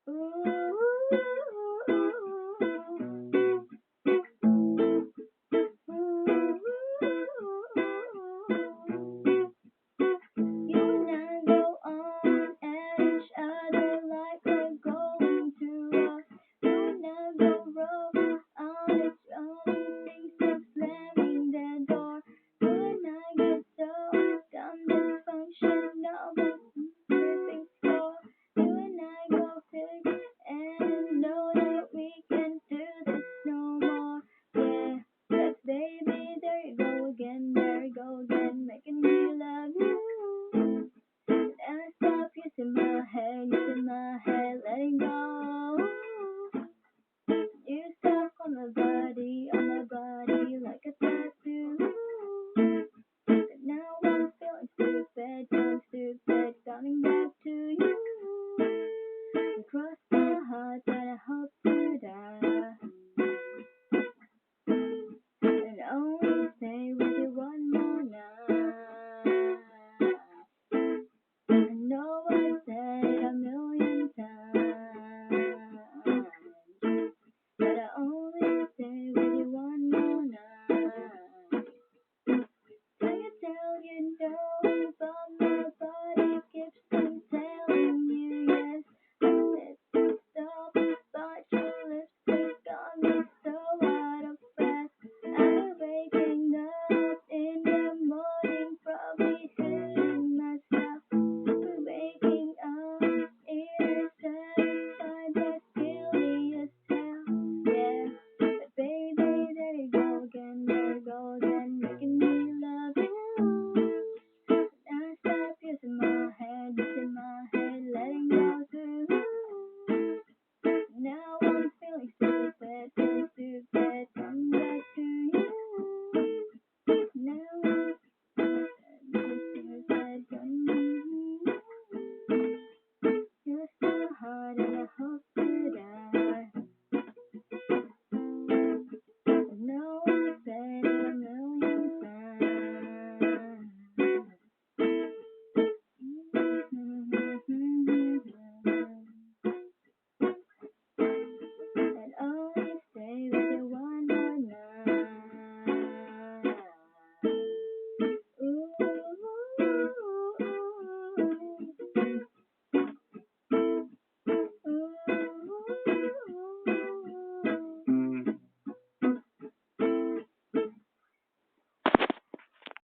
and I go on at each other like we're going to rock. You and I go roll on each other, things like slamming the door. You and I get so dumb dysfunctional, but tripping slow. You and I go big and know that we can't do this no more. Yeah, yes, baby, there you go again, making me love you. And I stop using my head, letting go. You stop on my body like a tattoo. But now I'm feeling stupid, feeling stupid.